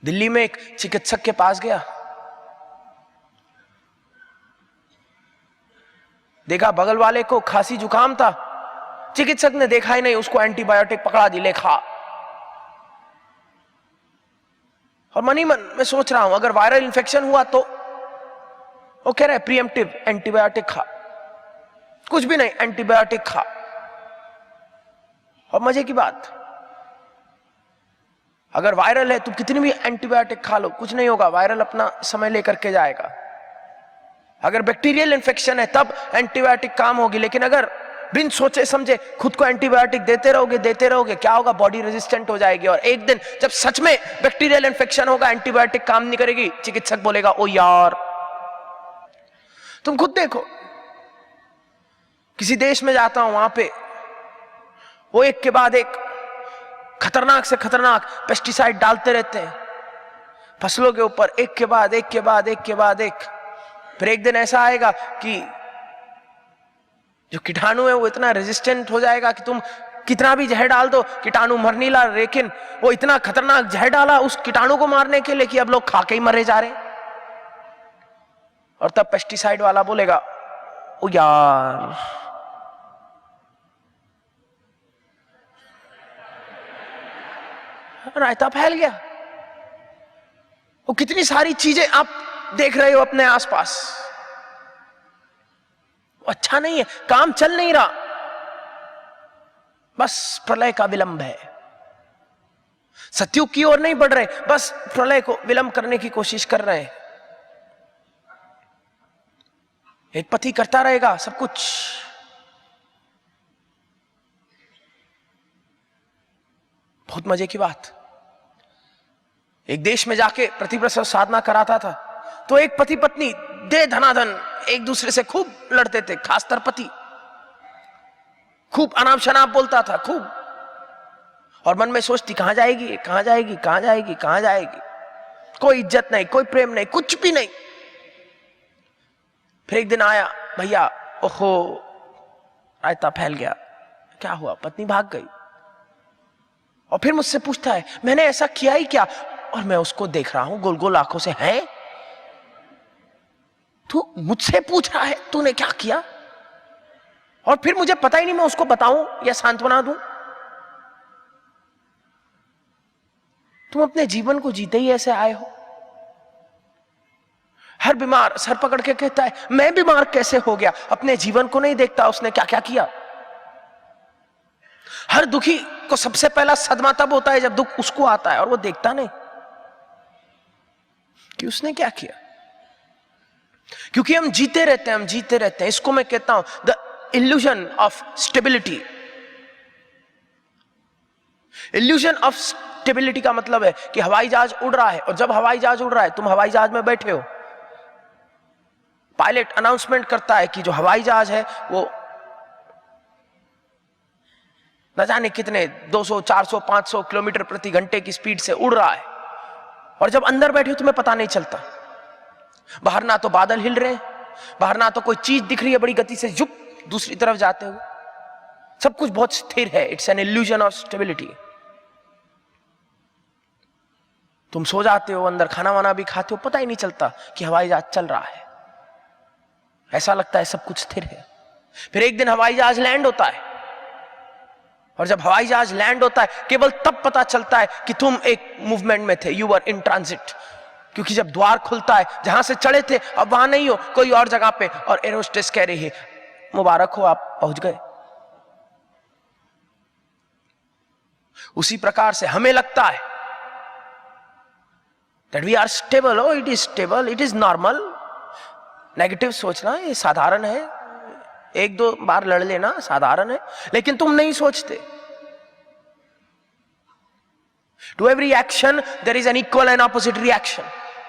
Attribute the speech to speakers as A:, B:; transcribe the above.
A: दिल्ली में एक चिकित्सक के पास गया, देखा बगल वाले को खांसी जुकाम था, चिकित्सक ने देखा ही नहीं, उसको एंटीबायोटिक पकड़ा दी, ले खा। और मन ही मन में सोच रहा हूं, अगर वायरल इन्फेक्शन हुआ तो वो कह रहा है प्रीएम्प्टिव एंटीबायोटिक खा, कुछ भी नहीं एंटीबायोटिक खा। और मजे की बात, अगर वायरल है तो कितनी भी एंटीबायोटिक खा लो कुछ नहीं होगा, वायरल अपना समय लेकर के जाएगा। अगर बैक्टीरियल इन्फेक्शन है तब एंटीबायोटिक काम होगी, लेकिन अगर बिन सोचे समझे खुद को एंटीबायोटिक देते रहोगे, क्या होगा, बॉडी रेजिस्टेंट हो जाएगी। और एक दिन जब सच में बैक्टीरियल इन्फेक्शन होगा, एंटीबायोटिक काम नहीं करेगी, चिकित्सक बोलेगा ओ यार। तुम खुद देखो, किसी देश में जाता हूं, वहां पे वो एक के बाद एक खतरनाक से खतरनाक पेस्टिसाइड डालते रहते हैं फसलों के ऊपर, एक के बाद एक के बाद एक के बाद एक। फिर एक दिन ऐसा आएगा कि जो कीटाणु है वो इतना रेजिस्टेंट हो जाएगा कि तुम कितना भी जहर डाल दो, कीटाणु मर नहीं ला, लेकिन वो इतना खतरनाक जहर डाला उस कीटाणु को मारने के लिए कि अब लोग खा के ही मरे जा रहे हैं। और तब पेस्टिसाइड वाला बोलेगा ओ यार, रायता फैल गया। वो कितनी सारी चीजें आप देख रहे हो अपने आसपास, अच्छा नहीं है, काम चल नहीं रहा, बस प्रलय का विलंब है। सत्युग की ओर नहीं बढ़ रहे, बस प्रलय को विलंब करने की कोशिश कर रहे हैं। एक पति करता रहेगा सब कुछ। बहुत मजे की बात, एक देश में जाके प्रतिप्रसव साधना कराता था, तो एक पति पत्नी दे धनाधन एक दूसरे से खूब लड़ते थे, खासकर पति खूब अनाप शनाप बोलता था खूब, और मन में सोचती कहां जाएगी कहां जाएगी कहां जाएगी कहां जाएगी, कोई इज्जत नहीं, कोई प्रेम नहीं, कुछ भी नहीं। फिर एक दिन आया, भैया ओहो रायता फैल गया, क्या हुआ, पत्नी भाग गई। और फिर मुझसे पूछता है मैंने ऐसा किया ही क्या, और मैं उसको देख रहा हूं गोल गोल आंखों से, है तू मुझसे पूछ रहा है तूने क्या किया, और फिर मुझे पता ही नहीं मैं उसको बताऊं या सांत्वना दूं। तुम अपने जीवन को जीते ही ऐसे आए हो। हर बीमार सर पकड़ के कहता है मैं बीमार कैसे हो गया, अपने जीवन को नहीं देखता उसने क्या क्या किया। हर दुखी को सबसे पहला सदमा तब होता है जब दुख उसको आता है, और वो देखता नहीं कि उसने क्या किया, क्योंकि हम जीते रहते हैं, हम जीते रहते हैं। इसको मैं कहता हूं the illusion of stability. Illusion of stability का मतलब है कि हवाई जहाज उड़ रहा है, और जब हवाई जहाज उड़ रहा है तुम हवाई जहाज में बैठे हो, पायलट अनाउंसमेंट करता है कि जो हवाई जहाज है वो न जाने कितने 200, 400, 500 किलोमीटर प्रति घंटे की स्पीड से उड़ रहा है, और जब अंदर बैठे हो तुम्हें पता नहीं चलता। बाहर ना तो बादल हिल रहे हैं, बाहर ना तो कोई चीज दिख रही है बड़ी गति से जुप दूसरी तरफ जाते हुए, सब कुछ बहुत स्थिर है। It's an illusion of stability. तुम सो जाते हो, अंदर खाना वाना भी खाते हो, पता ही नहीं चलता कि हवाई जहाज चल रहा है, ऐसा लगता है सब कुछ स्थिर है। फिर एक दिन हवाई जहाज लैंड होता है, और जब हवाई जहाज लैंड होता है केवल तब पता चलता है कि तुम एक मूवमेंट में थे, यू वर इन ट्रांजिट। क्योंकि जब द्वार खुलता है, जहां से चढ़े थे अब वहां नहीं हो, कोई और जगह पे, और एरोस्टेस कह रही है मुबारक हो आप पहुंच गए। उसी प्रकार से हमें लगता है that we are stable, oh it is stable, it is normal। Negative सोचना ये साधारण है, एक दो बार लड़ लेना साधारण है, लेकिन तुम नहीं सोचते। To every action there is an equal and opposite reaction।